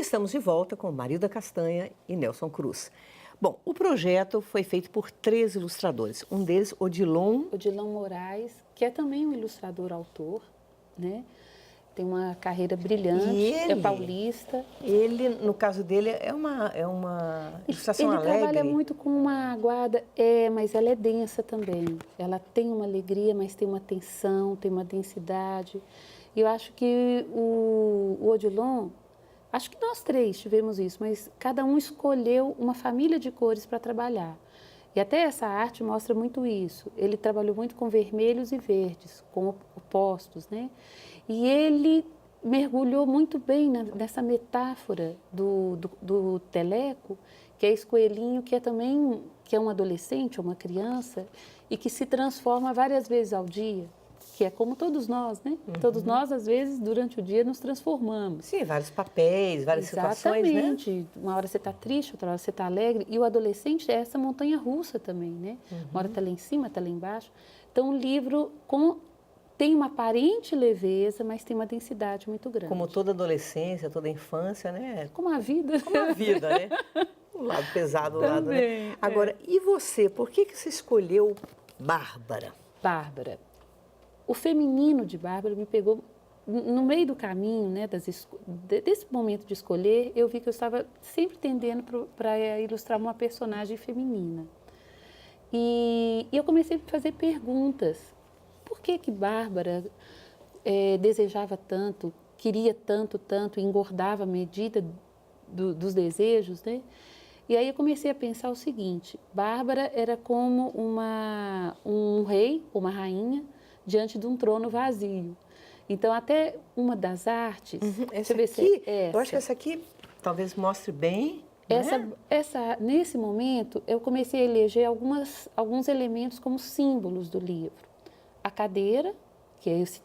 estamos de volta com Marilda Castanha e Nelson Cruz. Bom, o projeto foi feito por 3 ilustradores. Um deles, Odilon Moraes, que é também um ilustrador-autor, né? Tem uma carreira brilhante, E ele, é paulista. Ele, no caso dele, é uma ilustração Ele alegre. trabalha muito com uma guarda, mas ela é densa também. Ela tem uma alegria, mas tem uma tensão, tem uma densidade. E eu acho que o Odilon, acho que nós 3 tivemos isso, mas cada um escolheu uma família de cores para trabalhar. E até essa arte mostra muito isso. Ele trabalhou muito com vermelhos e verdes, com opostos, né? E ele mergulhou muito bem nessa metáfora do teleco, que é esse coelhinho que é também que é um adolescente, uma criança, e que se transforma várias vezes ao dia, que é como todos nós, né? Uhum. Todos nós, às vezes, durante o dia, nos transformamos. Sim, vários papéis, várias situações, né? Exatamente. Uma hora você está triste, outra hora você está alegre. E o adolescente é essa montanha-russa também, né? Uma hora está lá em cima, está lá embaixo. Então, o livro tem uma aparente leveza, mas tem uma densidade muito grande. Como toda adolescência, toda infância, né? Como a vida. Como a vida, né? O lado pesado, o lado, né? Agora, e você? Por que você escolheu Bárbara? Bárbara. O feminino de Bárbara me pegou no meio do caminho, né, desse momento de escolher. Eu vi que eu estava sempre tendendo para ilustrar uma personagem feminina. E eu comecei a fazer perguntas. Por que Bárbara desejava tanto, queria tanto, engordava à medida dos desejos, né? E aí eu comecei a pensar o seguinte: Bárbara era como um rei, uma rainha, diante de um trono vazio. Então, até uma das artes... Essa aqui, eu acho que essa aqui talvez mostre bem... Nesse momento, eu comecei a eleger alguns elementos como símbolos do livro. A cadeira, que é esses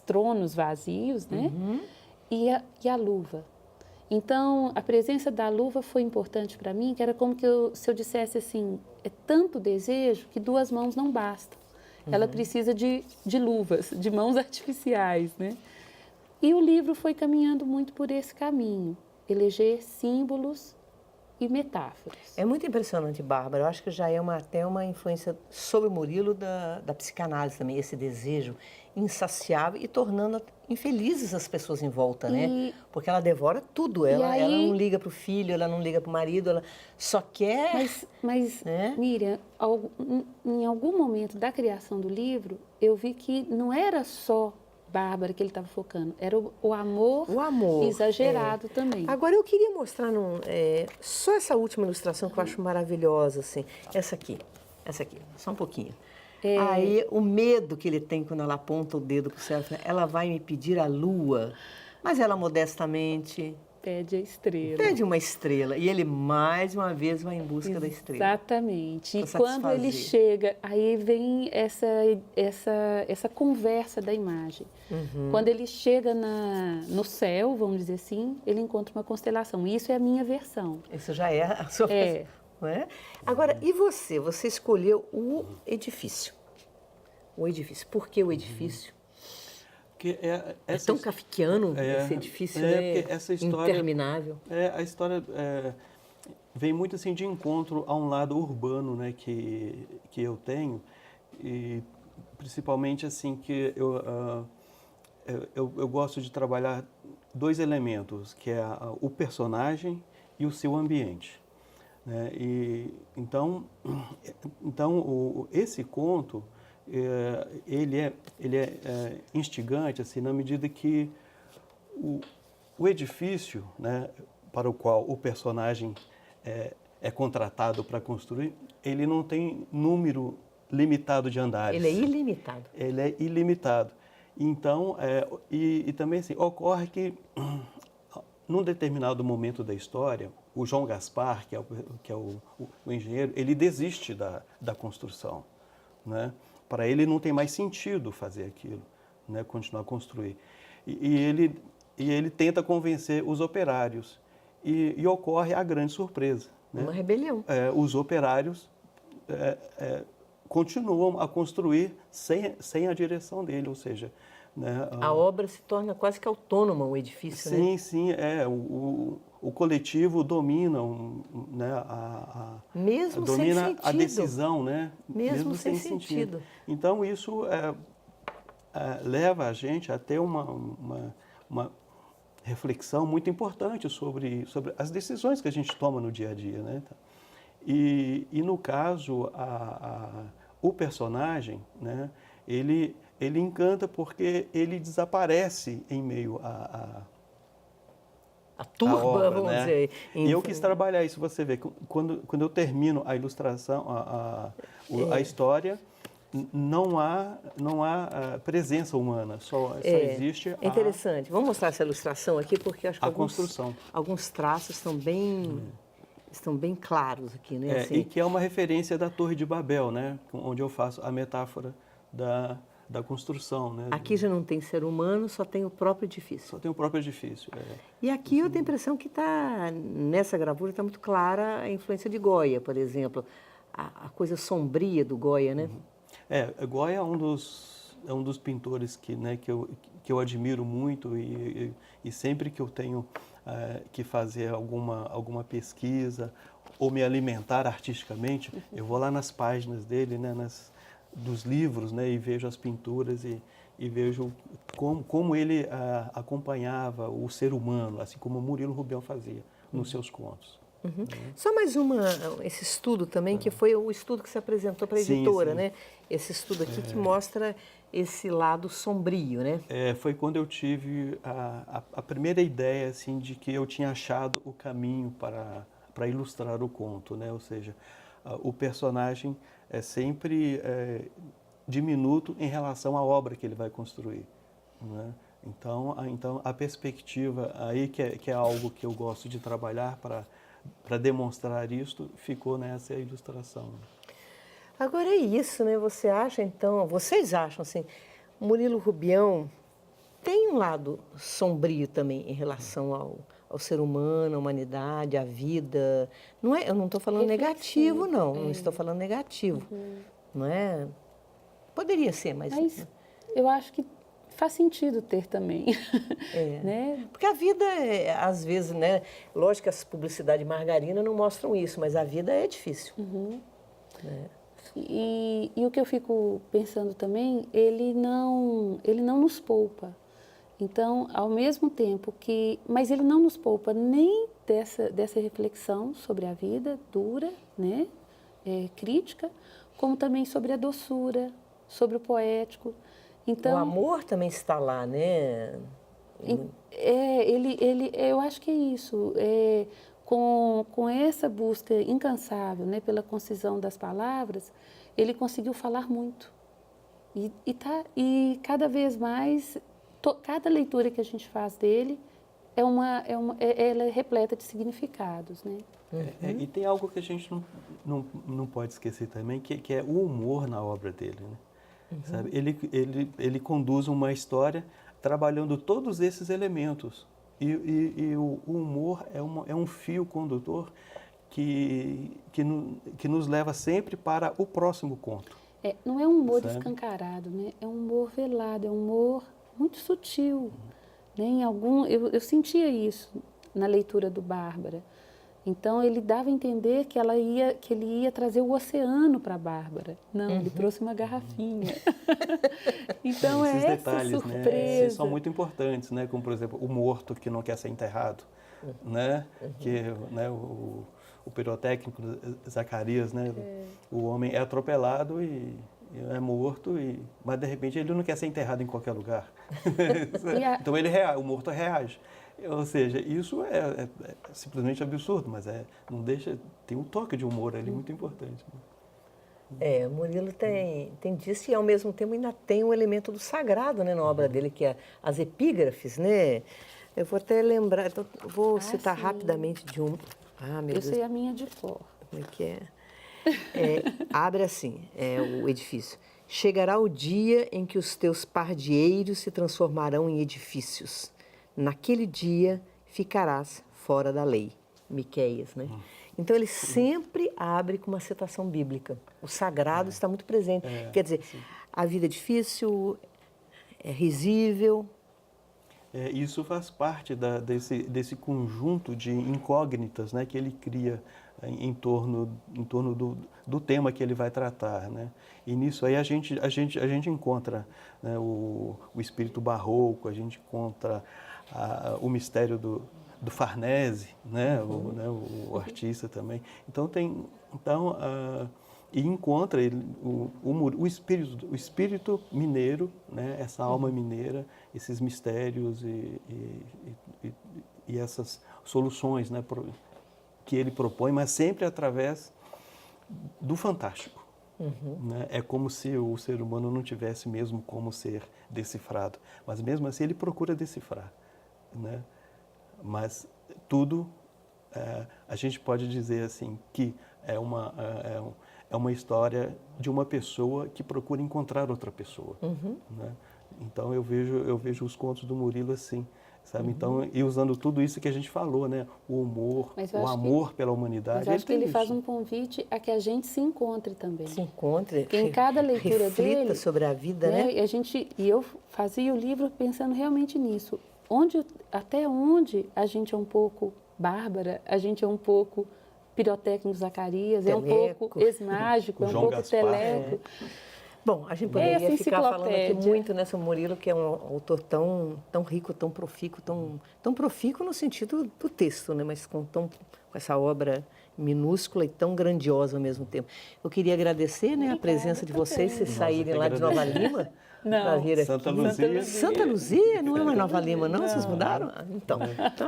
tronos vazios, né? E a luva. Então, a presença da luva foi importante para mim, que era como que se eu dissesse assim, é tanto desejo que 2 mãos não bastam. Ela precisa de luvas, de mãos artificiais, né? E o livro foi caminhando muito por esse caminho, eleger símbolos e metáforas. É muito impressionante, Bárbara. Eu acho que já é até uma influência sobre o Murilo da psicanálise também, esse desejo insaciável e tornando infelizes as pessoas em volta, né? Porque ela devora tudo. Ela não liga para o filho, ela não liga para o marido, ela só quer... Mas né? Miriam, em algum momento da criação do livro, eu vi que não era só Bárbara que ele estava focando, era o amor exagerado também. Agora, eu queria mostrar só essa última ilustração que eu acho maravilhosa, assim. Essa aqui, só um pouquinho. Aí, o medo que ele tem quando ela aponta o dedo para o céu, ela vai me pedir a lua, mas ela modestamente... Pede a estrela. Pede uma estrela. E ele, mais uma vez, vai em busca da estrela. Exatamente. E quando ele chega, aí vem essa conversa da imagem. Quando ele chega no céu, vamos dizer assim, ele encontra uma constelação. Isso é a minha versão. Isso já é a sua versão. Não é? Agora, e você? Você escolheu o edifício. O edifício. Por que o edifício? É tão kafkiano esse edifício, né? Essa história, interminável. A história vem muito assim de encontro a um lado urbano, né, que eu tenho, e principalmente assim que eu gosto de trabalhar 2 elementos, que é o personagem e o seu ambiente, né? E então esse conto ele é instigante assim na medida que o edifício, né, para o qual o personagem é contratado para construir, ele não tem número limitado de andares. Ele é ilimitado. Ele é ilimitado. Então, e também assim, ocorre que num determinado momento da história, o João Gaspar, que é o engenheiro, ele desiste da construção, né? Para ele não tem mais sentido fazer aquilo, né? Continuar a construir. E ele tenta convencer os operários. E ocorre a grande surpresa, né? Uma rebelião. Os operários continuam a construir sem a direção dele, ou seja, né? A obra se torna quase que autônoma, o edifício, né? Sim, sim, o coletivo domina, né, Mesmo sem domina a sentido. decisão, né? Mesmo sem sentido. Então, isso leva a gente a ter uma reflexão muito importante sobre as decisões que a gente toma no dia a dia, né? E no caso, o personagem, né, ele encanta porque ele desaparece em meio A turba, obra, vamos né? dizer. E eu quis trabalhar isso, você vê, quando eu termino a ilustração, a história, não há presença humana, só existe É interessante. Vamos mostrar essa ilustração aqui, porque acho que construção. alguns traços estão bem claros aqui, né? Assim. E que é uma referência da Torre de Babel, né? Onde eu faço a metáfora da construção, né? Aqui já não tem ser humano, só tem o próprio edifício. Só tem o próprio edifício. E aqui eu tenho a impressão que nessa gravura está muito clara a influência de Goya, por exemplo. A coisa sombria do Goya, né? Goya é um dos pintores que eu admiro muito e sempre que eu tenho que fazer alguma pesquisa ou me alimentar artisticamente, eu vou lá nas páginas dele, né, dos livros, né, e vejo as pinturas e vejo como ele acompanhava o ser humano, assim como Murilo Rubião fazia nos seus contos. Uhum. Só mais esse estudo também, que foi o estudo que se apresentou para a editora, sim. né? Esse estudo aqui que mostra esse lado sombrio, né? Foi quando eu tive a primeira ideia, assim, de que eu tinha achado o caminho para ilustrar o conto, né? Ou seja, o personagem é sempre diminuto em relação à obra que ele vai construir, né? Então a perspectiva aí, que é algo que eu gosto de trabalhar para demonstrar isto, ficou nessa ilustração. Agora é isso, né? Vocês acham assim, Murilo Rubião tem um lado sombrio também em relação ao ser humano, à humanidade, à vida. Não é, eu não estou falando negativo, não. Não estou falando negativo. Não é? Poderia ser, mas eu acho que faz sentido ter também. Né? Porque a vida, às vezes, né? Lógico que as publicidades de margarina não mostram isso, mas a vida é difícil. Né? E o que eu fico pensando também, ele não nos poupa. Então, ao mesmo tempo mas ele não nos poupa nem dessa reflexão sobre a vida dura, né? Crítica, como também sobre a doçura, sobre o poético. Então, o amor também está lá, né? Eu acho que é isso. Com essa busca incansável, né, pela concisão das palavras, ele conseguiu falar muito. E cada vez mais, cada leitura que a gente faz dele ela é repleta de significados, né? E tem algo que a gente não pode esquecer também, que é o humor na obra dele, né? Sabe? Ele conduz uma história trabalhando todos esses elementos. E o humor é um fio condutor que nos leva sempre para o próximo conto. Não é um humor escancarado, né? É um humor velado, é um humor muito sutil. Né? Eu sentia isso na leitura do Bárbara. Então, ele dava a entender que ele ia trazer o oceano para a Bárbara. Não, ele trouxe uma garrafinha. Então, esses essa detalhes, surpresa. Né, são muito importantes, né? Como, por exemplo, o morto que não quer ser enterrado. Né? Que, né, o pirotécnico Zacarias, né? O homem é atropelado e é morto, mas, de repente, ele não quer ser enterrado em qualquer lugar. Então, o morto reage. Ou seja, isso é simplesmente absurdo, mas não deixa, tem um toque de humor ali muito importante. O Murilo tem disso e, ao mesmo tempo, ainda tem um elemento do sagrado, né, na obra dele, que é as epígrafes, né? Eu vou até lembrar, vou citar rapidamente de um. Eu sei a minha de cor. Como é que é? Abre assim, o edifício. Chegará o dia em que os teus pardieiros se transformarão em edifícios. Naquele dia ficarás fora da lei. Miqueias, né? Então, ele sempre abre com uma citação bíblica. O sagrado está muito presente. Quer dizer, a vida é difícil, risível. Isso faz parte desse conjunto de incógnitas, né, que ele cria em torno do tema que ele vai tratar, né? E nisso aí a gente encontra, né, o espírito barroco, a gente encontra o mistério do Farnese, né, o artista também. Então e encontra o espírito mineiro, né, essa alma mineira, esses mistérios e essas soluções, né, que ele propõe, mas sempre através do fantástico. Né? É como se o ser humano não tivesse mesmo como ser decifrado, mas mesmo assim ele procura decifrar, né? Mas tudo, a gente pode dizer assim que é uma história de uma pessoa que procura encontrar outra pessoa. Né? Então eu vejo os contos do Murilo assim, sabe? Então, e usando tudo isso que a gente falou, né? O humor, o amor pela humanidade. Mas eu acho que ele faz um convite a que a gente se encontre também. Se encontre, porque em cada leitura dele, sobre a vida, né? E eu fazia o livro pensando realmente nisso. Até onde a gente é um pouco Bárbara, a gente é um pouco Pirotécnico Zacarias, Teleco. É um pouco ex-mágico, é um João pouco Gaspar. Teleco. Bom, a gente poderia Essa ficar falando aqui enciclopédia. muito, né, sobre o Murilo, que é um autor tão rico, tão profícuo, tão profícuo no sentido do texto, né, mas com essa obra minúscula e tão grandiosa ao mesmo tempo. Eu queria agradecer, né, a presença de vocês, vocês saírem lá de Nova Lima para vir aqui. Santa Luzia. Santa Luzia? Não é uma Nova Lima, não? Vocês mudaram? Então,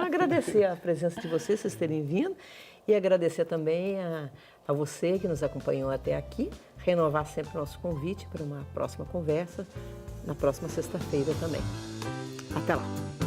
agradecer a presença de vocês terem vindo e agradecer também a você que nos acompanhou até aqui, renovar sempre o nosso convite para uma próxima conversa, na próxima sexta-feira também. Até lá!